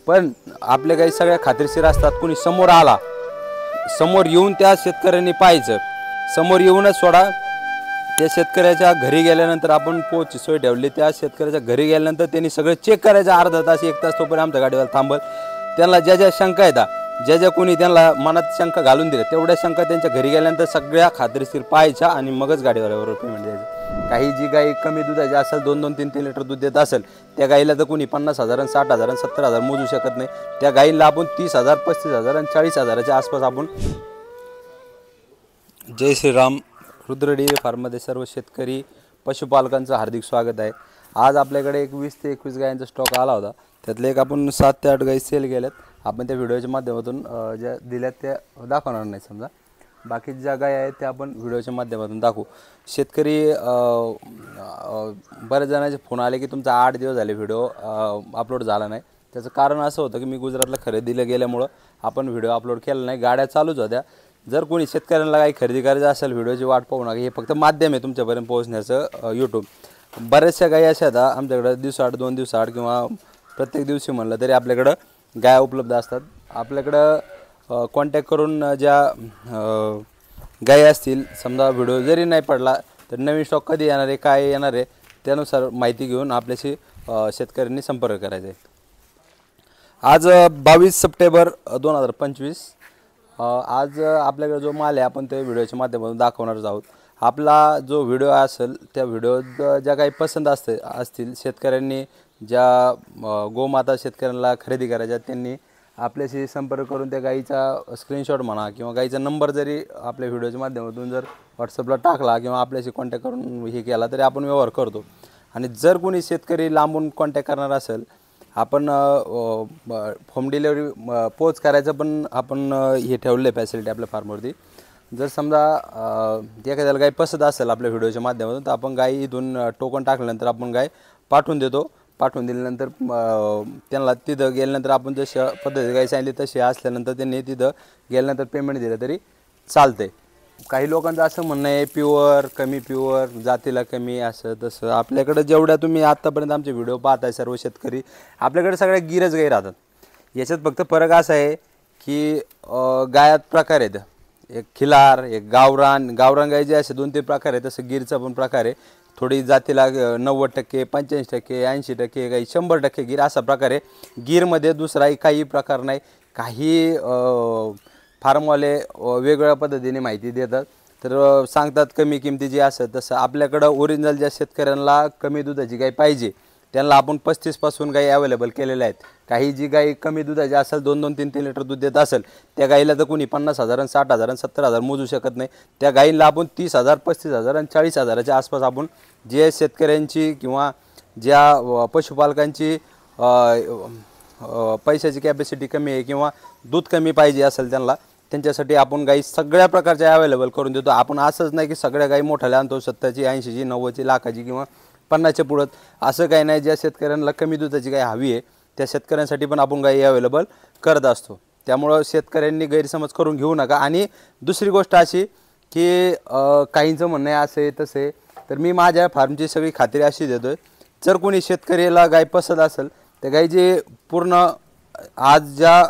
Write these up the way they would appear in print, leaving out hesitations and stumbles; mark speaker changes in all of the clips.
Speaker 1: पण आपल्या गाई सगळ्या खात्रीशीर असतात। कोणी समोर आला, समोर येऊन त्या शेतकऱ्यांनी पाहायचं, समोर येऊनच सोडा। त्या शेतकऱ्याच्या घरी गेल्यानंतर आपण पोहोचची सोय ठेवली, त्या शेतकऱ्याच्या घरी गेल्यानंतर त्यांनी सगळं चेक करायचं, अर्धा तास 1 तास तोपर्यंत आमच्या गाडीवाला थांबल। त्यांना ज्या ज्या शंका येतात, ज्या ज्या कोणी त्यांना मनात शंका घालून दिल्या, तेवढ्या शंका त्यांच्या घरी गेल्यानंतर सगळ्या खात्रीशीर पाहायच्या आणि मगच गाडीवाल्याबरोबर पेमेंट द्यायचं। काही जी गाई कमी दुधाची असेल, 2-2, 3-3 लिटर दूध देत असेल, त्या गाईला तर कोणी 50,000, 60,000, 70,000 मोजू शकत नाही। त्या गाईला आपण 30,000, 35,000 आणि 40,000च्या आसपास आपण। जय श्रीराम। रुद्र डेअरी फार्ममध्ये सर्व शेतकरी पशुपालकांचं हार्दिक स्वागत आहे। आज आपल्याकडे 20 ते 21 गायांचा स्टॉक आला होता, त्यातले एक आपण 7 ते 8 गाई सेल केल्यात। आपण त्या व्हिडिओच्या माध्यमातून ज्या दिल्यात त्या दाखवणार नाही, समजा बाकी ज्या गाय आहेत त्या आपण व्हिडिओच्या माध्यमातून दाखवू। शेतकरी बऱ्याच जणांचे फोन आले की तुमचा 8 दिवस झाले व्हिडिओ अपलोड झाला नाही। त्याचं कारण असं होतं की मी गुजरातला खरेदीला गेल्यामुळं आपण व्हिडिओ अपलोड केला नाही, गाड्या चालूच होत्या। जर कोणी शेतकऱ्यांना काही खरेदी करायचं असेल, व्हिडिओची वाट पाहू नका, हे फक्त माध्यम आहे तुमच्यापर्यंत पोहोचण्याचं यूट्यूब। बऱ्याचशा गायी अशा आहेत आमच्याकडे दिवसाआड 2 दिवसाआड किंवा प्रत्येक दिवशी म्हणलं तरी आपल्याकडं गाय उपलब्ध असतात। आपल्याकडं कॉन्टॅक्ट करून ज्या गायी असतील, समजा व्हिडिओ जरी नाही पडला तर नवीन स्टॉक कधी येणार आहे, काय येणार आहे, त्यानुसार माहिती घेऊन आपल्याशी शेतकऱ्यांनी संपर्क करायचा आहे। आज 22 सप्टेंबर 2025। आज आपल्याकडे जो माल आहे आपण ते व्हिडिओच्या माध्यमातून दाखवणारच आहोत। आपला जो व्हिडिओ असेल त्या व्हिडिओत ज्या काही पसंत असतील, शेतकऱ्यांनी ज्या गोमाता शेतकऱ्यांना खरेदी करायच्या त्यांनी आपल्याशी संपर्क करून त्या गाईचा स्क्रीनशॉट म्हणा किंवा गाईचा नंबर जरी आपल्या व्हिडिओच्या माध्यमातून जर व्हॉट्सअपला टाकला किंवा आपल्याशी कॉन्टॅक्ट करून हे केला तरी आपण व्यवहार करतो। आणि जर कोणी शेतकरी लांबून कॉन्टॅक्ट करणार असेल, आपण होम डिलेवरी पोच करायचं पण आपण हे ठेवले फॅसिलिटी आपल्या फार्मवरती। जर समजा एखाद्याला गाय पसंत असेल आपल्या व्हिडिओच्या माध्यमातून तर आपण गाय इथून टोकन टाकल्यानंतर आपण गाय पाठवून देतो। पाठवून दिल्यानंतर त्यांना तिथं गेल्यानंतर आपण जशा पद्धतीने गाय सांगितली तशी असल्यानंतर त्यांनी तिथं गेल्यानंतर पेमेंट दिलं तरी चालते। काही लोकांचं असं म्हणणं आहे प्युअर, कमी प्युअर, जातीला कमी, असं तसं। आपल्याकडे जेवढ्या तुम्ही आत्तापर्यंत आमचे व्हिडिओ पाहताय सर्व शेतकरी, आपल्याकडे सगळ्या गिरच गाई राहतात। याच्यात फक्त फरक असा आहे की गायात प्रकार आहेत, एक खिलार, एक गावरान। गावरान गाय जे असे 2-3 प्रकार आहेत, तसं गिरचा पण प्रकार आहे। थोडी जातीला 90%, 85%, 80% गाई, 100% गिर असा प्रकार आहे। गिरमध्ये दुसराही काही प्रकार नाही। काही फार्मवाले वेगवेगळ्या पद्धतीने माहिती देतात, तर सांगतात कमी किमतीची असं तसं। आपल्याकडं ओरिजिनल ज्या शेतकऱ्यांना कमी दुधाची गाय पाहिजे त्यांना आपण 35 पासून गाई अवेलेबल केलेल्या आहेत। काही जी गाई कमी दुधाची असेल, 2-2, 3-3 लिटर दूध देत असेल, त्या गाईला तर कोणी 50,000, 60,000, 70,000 मोजू शकत नाही। त्या गाईला आपण 30,000, 35,000 आणि 40,000च्या आसपास आपण जे शेतकऱ्यांची किंवा ज्या पशुपालकांची पैशाची कॅपॅसिटी कमी आहे किंवा दूध कमी पाहिजे असेल त्यांच्यासाठी आपण गाई सगळ्या प्रकारच्या अवेलेबल करून देतो। आपण असंच नाही की सगळ्या गाई मोठ्याला आणतो, 70ची, 80ची, 90ची, लाखाची किंवा 50च्या पुढं, असं काही नाही। ज्या शेतकऱ्यांना कमी दुधाची गाय हवी आहे त्या शेतकऱ्यांसाठी पण आपण गाई अवेलेबल करत असतो। त्यामुळं शेतकऱ्यांनी गैरसमज करून घेऊ नका। आणि दुसरी गोष्ट अशी की काहींचं म्हणणं आहे असं आहे तसं आहे, तर मी माझ्या फार्मची सगळी खात्री अशी देतो, जर कोणी शेतकऱ्याला गाय पसंत असेल तर गायची पूर्ण आज ज्या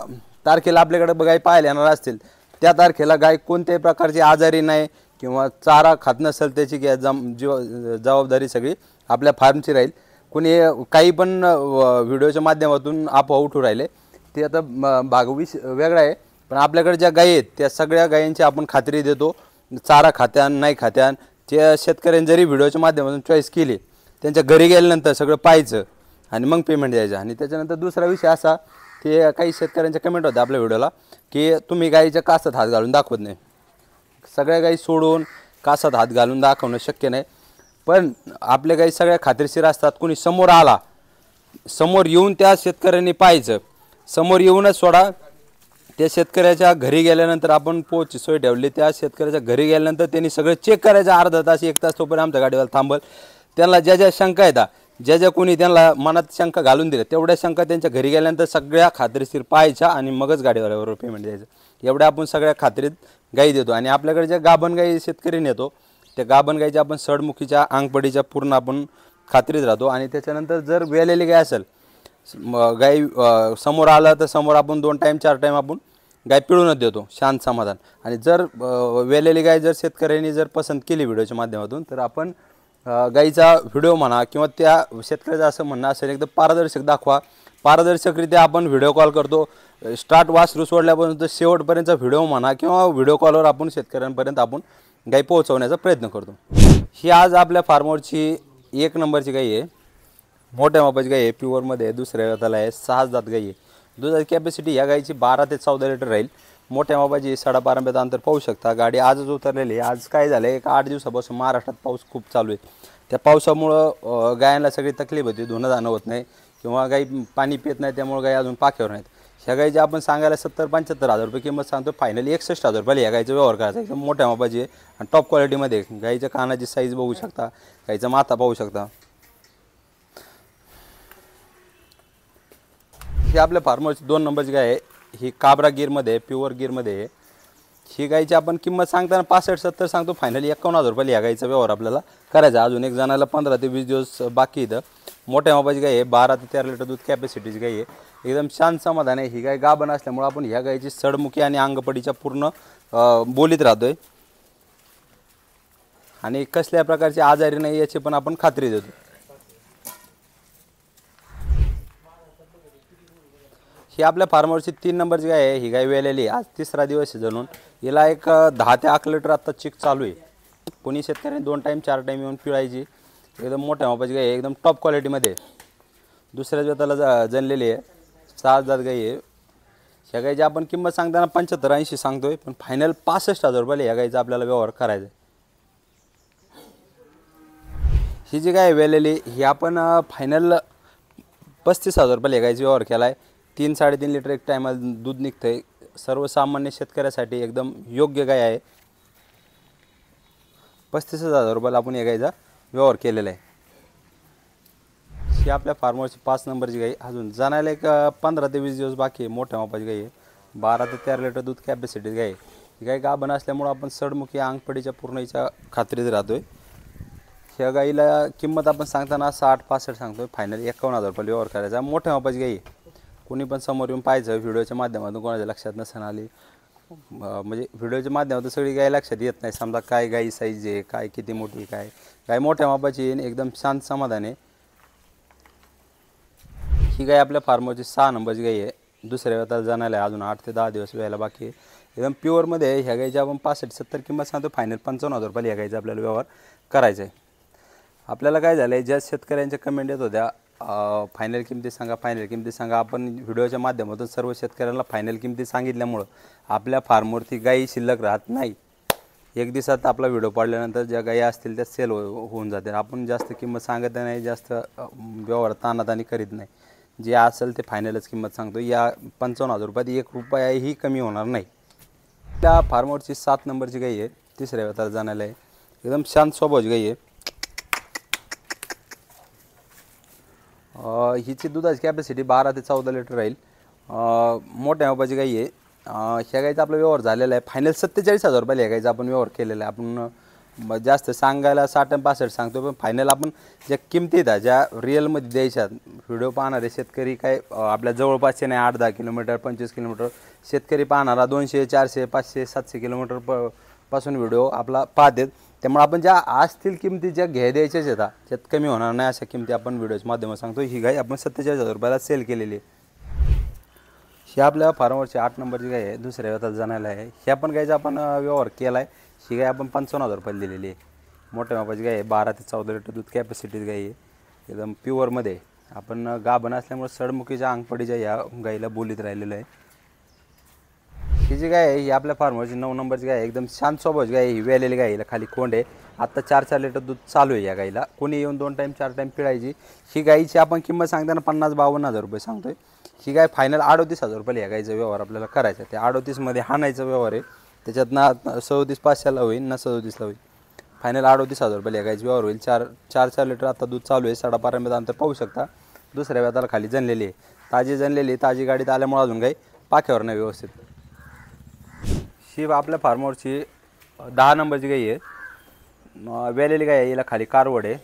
Speaker 1: तारखेला आपल्याकडे गाय पाहायला येणार असतील त्या तारखेला गाय कोणत्याही प्रकारची आजारी नाही किंवा चारा खात नसेल त्याची जबाबदारी सगळी आपल्या फार्मची राहील। कोणी काही पण व्हिडिओच्या माध्यमातून अफवा उठू राहिले ते आता भाग वेगळा आहे, पण आपल्याकडे ज्या गायी आहेत त्या सगळ्या गायींची आपण खात्री देतो। चारा खात्यान नाही खात्यान त्या शेतकऱ्यांनी जरी व्हिडिओच्या माध्यमातून चॉईस केली, त्यांच्या घरी गेल्यानंतर सगळं पाहायचं आणि मग पेमेंट द्यायचं। आणि त्याच्यानंतर दुसरा विषय असा की काही शेतकऱ्यांच्या कमेंट होत्या आपल्या व्हिडिओला की तुम्ही गाईच्या कासात हात घालून दाखवत नाही। सगळ्या गाई सोडून कासात हात घालून दाखवणं शक्य नाही, पण आपल्या गाई सगळ्या खात्रीशीर असतात। कोणी समोर आला, समोर येऊन त्या शेतकऱ्यांनी पाहायचं, समोर येऊनच सोडा। त्या शेतकऱ्याच्या घरी गेल्यानंतर आपण पोचची सोय ठेवली, त्या शेतकऱ्याच्या घरी गेल्यानंतर त्यांनी सगळं चेक करायचं, अर्धा तास 1 तास तोपर्यंत आमच्या गाडीवाला थांबल। त्यांना ज्या ज्या शंका येतात, ज्या ज्या कोणी त्यांना मनात शंका घालून दिल्या, तेवढ्या शंका त्यांच्या घरी गेल्यानंतर सगळ्या खात्रीशीर पाहायच्या आणि मगच गाडीवाल्याबरोबर पेमेंट द्यायचं। एवढ्या आपण सगळ्या खात्रीत गाई देतो। आणि आपल्याकडे ज्या गाभण गाई शेतकरी नेतो त्या गाभण गाईच्या आपण सडमुखीच्या, अंगपडीच्या पूर्ण आपण खात्रीत राहतो। आणि त्याच्यानंतर जर वेलेली गाय असेल, गाई समोर आलं तर समोर आपण 2 टाईम 4 टाईम आपण गाय पिळूनच देतो शांत समाधान. आणि जर वेलेली गाय जर शेतकऱ्यांनी जर पसंत केली व्हिडिओच्या माध्यमातून तर आपण गाईचा व्हिडिओ म्हणा किंवा त्या शेतकऱ्याचं असं म्हणणं असेल एकदम पारदर्शक दाखवा. पारदर्शकरित्या आपण व्हिडिओ कॉल करतो. स्टार्ट वासरू सोडल्यापासून तर शेवटपर्यंतचा व्हिडिओ म्हणा किंवा व्हिडिओ कॉलवर आपण शेतकऱ्यांपर्यंत आपण गाई पोहोचवण्याचा प्रयत्न करतो. ही आज आपल्या फार्मवरची 1 नंबरची गाई आहे. मोठ्या मापाची गाई आहे, प्युअरमध्ये दुसऱ्या वेताला आहे, 6 दात गाई आहे. दुधाची कॅपॅसिटी या गाईची 12 ते 14 लिटर राहील. मोठ्या मापाची 7.5 आंब्याचं अंतर पाहू शकता. गाडी आजच उतरलेली आहे. आज काय झालं एक 8 दिवसापासून महाराष्ट्रात पाऊस खूप चालू आहे. त्या पावसामुळं गायांना सगळी तकलीफ होती, धुणं जाणं होत नाही किंवा गाई पाणी पित नाही, त्यामुळे गाई अजून पाख्यावर नाहीत. ह्या गाईची आपण सांगायला 70-75 हजार रुपये किंमत सांगतो. फायनली 61 हजार रुपयाला या गाईचा व्यवहार करायचा. एकदम मोठ्या मापाची आहे आणि टॉप क्वालिटीमध्ये. गाईच्या कानाची साईज बघू शकता, गाईचा माथा पाहू शकता. ही आपल्या फार्मरची 2 नंबरची गाय आहे. ही काबरा गिरमध्ये आहे, प्युअर गिरमध्ये आहे. ही गाईची आपण किंमत सांगताना 65-70 सांगतो. फायनली 51 हजार रुपयाला या गाईचा व्यवहार आपल्याला करायचा. अजून एक जणाला 15 ते 20 दिवस बाकी इथं. मोठ्या मापाची गाय आहे, 12 ते 13 लिटर दूध कॅपॅसिटीची गाय आहे. एकदम शांत समाधान आहे. ही गाय गाभण असल्यामुळे आपण ह्या गायची सडमुखी आणि अंगपडीच्या पूर्ण बोलीत राहतोय आणि कसल्या प्रकारची आजारी नाही याची पण आपण खात्री देतो. ही आपल्या फार्मवरची 3 नंबरची गाय आहे. ही गाय वेलेली आज 3रा दिवस आहे जणून. हिला एक 10 ते 11 लिटर आता चिक चालू आहे. कोणी शेतकऱ्यांनी 2 टाईम 4 टाईम येऊन पिळायची. एकदम मोठ्या मापाची गाय आहे, एकदम टॉप क्वालिटीमध्ये. दुसऱ्याच वेताला जनलेली आहे, 6 दात गाय आहे. ह्या गायची आपण किंमत सांगताना 75-80 सांगतोय, पण फायनल 65 हजार रुपयाला ह्या गायचा आपल्याला व्यवहार करायचा आहे. ही जी गाय वेलेली ही आपण फायनल 35 हजार रुपयाला ह्या गायचा व्यवहार केला आहे. 3-3.5 लिटर एक टायमाला दूध निघतंय. सर्वसामान्य शेतकऱ्यासाठी एकदम योग्य गाय आहे. 35 हजार रुपयाला आपण या गायचा व्यवहार केलेला आहे. ही आपल्या फार्मवरची 5 नंबरची गाई. अजून जाणायला एक 15 ते 20 दिवस बाकी आहे. मोठ्या मापाची गाई आहे, 12 ते 13 लिटर दूध कॅपॅसिटी गाय आहे. ही गाय गाभण असल्यामुळं आपण सडमुखी अंगपडीच्या पूर्णच्या खात्रीत राहतोय. ह्या गाईला किंमत आपण सांगताना 60-65 सांगतोय. फायनल 51 हजार रुपये व्यवहार करायचा. मोठ्या मापाची गाई आहे. कोणी पण समोर येऊन पाहायचं, व्हिडिओच्या माध्यमातून कोणाच्या लक्षात नसेल आली म्हणजे व्हिडिओच्या माध्यमातून सगळी गाय लक्षात येत नाही. समजा काय गाई साईज आहे, काय किती मोठी काय. गाय मोठ्या मापाची एकदम शांत समाधान आहे. ही गाय आपल्या फार्मवरची 6 नंबरची गाई आहे. दुसऱ्या वेताला जाणायला आहे, अजून 8 ते 10 दिवस व्हायला बाकी आहे. एकदम प्युअरमध्ये आहे. ह्या गायची आपण 65-70 किंमत सांगतो. फायनल 55 हजार रुपयाला ह्या गायचा आपल्याला व्यवहार करायचा आहे. आपल्याला काय झालं आहे, ज्या शेतकऱ्यांच्या कमेंट येत होत्या फायनल किमती सांगा, फायनल किमती सांगा, आपण व्हिडिओच्या माध्यमातून सर्व शेतकऱ्यांना फायनल किमती सांगितल्यामुळं आपल्या फार्मवरती गाई शिल्लक राहत नाही. एक दिवसात आपला व्हिडिओ पाडल्यानंतर ज्या गाई असतील त्या सेल होऊन जातील. आपण जास्त किंमत सांगत नाही, जास्त व्यवहार तानातानी करीत नाही. जे असेल ते फायनलच किंमत सांगतो. या 55 हजार रुपयात 1 रुपयाही कमी होणार नाही. त्या फार्मवरची 7 नंबरची गाई आहे, 3ऱ्या वेताला जाण्याला आहे. एकदम शांत स्वभावाची गाई आहे. हिची दुधाची कॅपॅसिटी 12 ते 14 लिटर राहील. मोठ्या मापाची गाई आहे. ह्या गाईचा आपला व्यवहार झालेला आहे. फायनल 47 हजार रुपयाला ह्या गाईचा आपण व्यवहार केलेला आहे. आपण जास्त सांगायला 60-65 सांगतो, पण फायनल आपण ज्या किमतीत आहे ज्या रिअलमध्ये द्यायच्या. व्हिडिओ पाहणारे शेतकरी काय आपल्या जवळपासचे नाही, 8-10 किलोमीटर 25 किलोमीटर शेतकरी पाहणारा 200, 400, 500, 700 किलोमीटर पासून व्हिडिओ आपला पाहतात. त्यामुळे आपण ज्या असतील किमती ज्या द्यायच्याच येतात त्यात कमी होणार नाही अशा किमती आपण व्हिडिओच्या माध्यमातून सांगतो. ही गाय आपण 47 हजार रुपयाला सेल केलेली आहे. ही आपल्या फार्मवरची 8 नंबरची गाय आहे, दुसऱ्या वेताला जाण्याला आहे. ह्या पण गायचा आपण व्यवहार केला आहे. ही गाय आपण 55 हजार रुपयाला दिलेली आहे. मोठ्या मापाची गाय आहे, 12 ते 14 लिटर दूध कॅपॅसिटीची गाय आहे. एकदम प्युअरमध्ये आपण गाभण असल्यामुळे सडमुखीच्या अंगपडीच्या या गाईला बोलीत राहिलेलं आहे. ही जी गाय आहे ही आपल्या फार्मवरची 9 नंबरची गाय आहे. एकदम शांत स्वभावाची गाय आहे. ही वेलेली गायीला खाली कोंड आहे. आत्ता 4-4 लिटर दूध चालू आहे या गाईला. कोणी येऊन 2 टाईम 4 टाईम पिळायची. ही गाईची आपण किंमत सांगताना 50-52 हजार रुपये सांगतोय. ही गाय फायनल 38 हजार रुपयाला या गाईचा व्यवहार आपल्याला करायचा आहे. त्या 38मध्ये हाणायचा व्यवहार आहे. त्याच्यात ना 37,500ला होईल ना 37ला होईल. फायनल 38 हजार रुपयाला या गाईचा व्यवहार होईल. 4 लिटर आता दूध चालू आहे. 7.5 आंब्याचं अंतर पाहू शकता. दुसऱ्या वेताला खाली जनलेली आहे. ताजी जनलेली ताजी गाडीत आल्यामुळे अजून गाई पाख्यावर नाही व्यवस्थित. ही आपल्या फार्मवरची 10 नंबरची गाई आहे. वेलेली गाय आहे. हिला खाली कारवड आहे.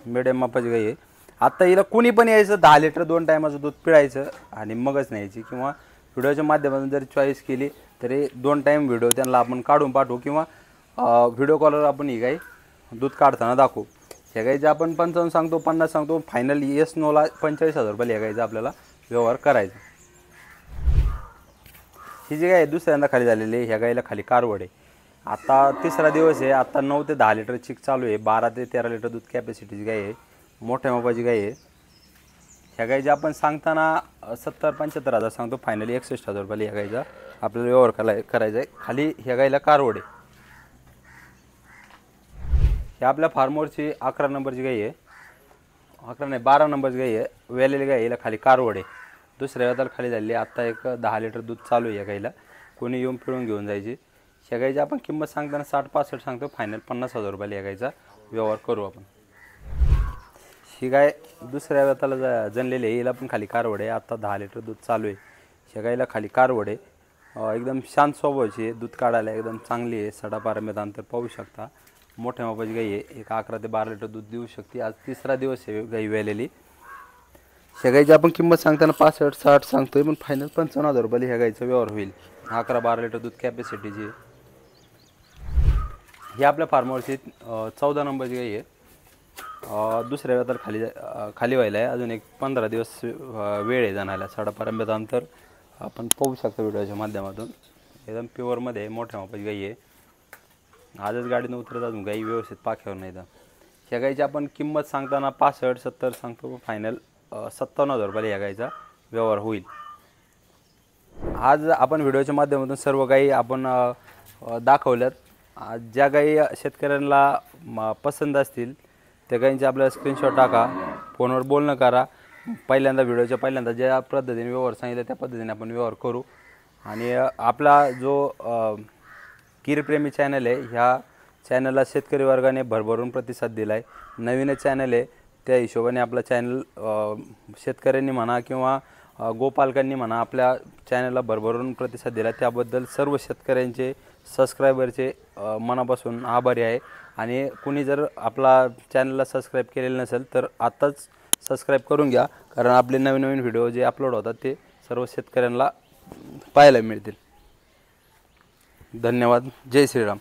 Speaker 1: मिडियम मापाची गाई आहे. आता हिला कुणी पण यायचं 10 लिटर 2 टायमाचं दूध पिळायचं आणि मगच न्यायची, किंवा व्हिडिओच्या माध्यमातून जर चॉईस केली तरी 2 टाईम व्हिडिओ त्यांना आपण काढून पाठवू, किंवा व्हिडिओ कॉलवर आपण ही गाई दूध काढताना दाखवू. ह्या गाईचं आपण 55 सांगतो, 50 सांगतो, फायनल येस नोला 45,000 रुपये ह्या गाईचा आपल्याला व्यवहार करायचा. ही जी गाय आहे दुसऱ्यांदा खाली झालेली आहे. ह्या गाईला खाली कारवड आहे. आता तिसरा दिवस आहे. आता 9 ते 10 लिटर चिक चालू आहे. 12 ते 13 लिटर दूध कॅपॅसिटीची गाय आहे. मोठ्या मापाची गाय आहे. ह्या गाईची आपण सांगताना 70-75,000 सांगतो, फायनली 61,000 रुपये ह्या गाईचा आपल्याला व्यवहार करायचा आहे. खाली ह्या गाईला कारवड आहे. ही आपल्या फार्मवरची 11 नंबरची गाई आहे. 11 नाही 12 नंबरची गाई आहे. वेलेली गाई, हिला खाली कारवड आहे. दुसऱ्या वेळेला खाली झालेली. आत्ता एक 10 लिटर दूध चालू आहे या गाईला. कोणी येऊन पिळून घेऊन जायची. ह्या गाईची आपण किंमत सांगताना 60-65 सांगतो, फायनल 50,000 रुपये या गाईचा व्यवहार करू आपण. ही गाय दुसऱ्या वेळेला जनलेली आहे. हिला पण खाली कारवड आहे. आत्ता 10 लिटर दूध चालू आहे. ह्या गाईला खाली कारवड आहे. एकदम शांत स्वभावाची आहे. दूध काढायला एकदम चांगली आहे. सडापारमेत अंतर पाहू शकता. मोठ्या मापाची गाई आहे. एक 11 ते 12 लिटर दूध देऊ शकते. आज तिसरा दिवस आहे गाई वेलेली. ह्या गाईची आपण किंमत सांगताना 65-60 सांगतोय, पण फायनल 55,000 रुपये ह्या गाईचा व्यवहार होईल. 11-12 लिटर दूध कॅपॅसिटीची. ही आपल्या फार्मवरची 14 नंबरची गाई आहे. दुसऱ्या वेळेला खाली व्हायला आहे. अजून एक 15 दिवस वेळ आहे जाण्याला. सडापारंब्यात अंतर आपण पाहू शकतो व्हिडिओच्या माध्यमातून. एकदम प्युअरमध्ये मोठ्या मापाची गाई आहे. आजच गाडीनं उतरत अजून गाई व्यवस्थित पाख्यावर नाही तर. ह्या गाईची आपण किंमत सांगताना 65-70 सांगतो, फायनल 57,000 रुपये ह्या गाईचा व्यवहार होईल. आज आपण व्हिडिओच्या माध्यमातून सर्व गाई आपण दाखवल्यात. ज्या गाई शेतकऱ्यांना पसंत असतील त्या गाईंचे आपल्याला स्क्रीनशॉट टाका, फोनवर बोलणं करा. व्हिडिओच्या पहिल्यांदा ज्या पद्धतीने व्यवहार सांगितलं त्या पद्धतीने आपण व्यवहार करू. आणि आपला जो गिरप्रेमी चॅनल आहे, ह्या चॅनलला शेतकरी वर्गाने भरभरून प्रतिसाद दिला आहे. नवीनच चॅनल आहे, त्या हिशोबाने आपला चॅनल शेतकऱ्यांनी म्हणा किंवा गोपालकांनी म्हणा आपल्या चॅनलला भरभरून प्रतिसाद दिला. त्याबद्दल सर्व शेतकऱ्यांचे सबस्क्रायबरचे मनापासून आभारी आहे. आणि कुणी जर आपला चॅनलला सबस्क्राईब केलेलं नसेल तर आत्ताच सबस्क्राईब करून घ्या, कारण आपले नवीन नवीन व्हिडिओ जे अपलोड होतात ते सर्व शेतकऱ्यांना पाहायला मिळतील. धन्यवाद. जय श्रीराम.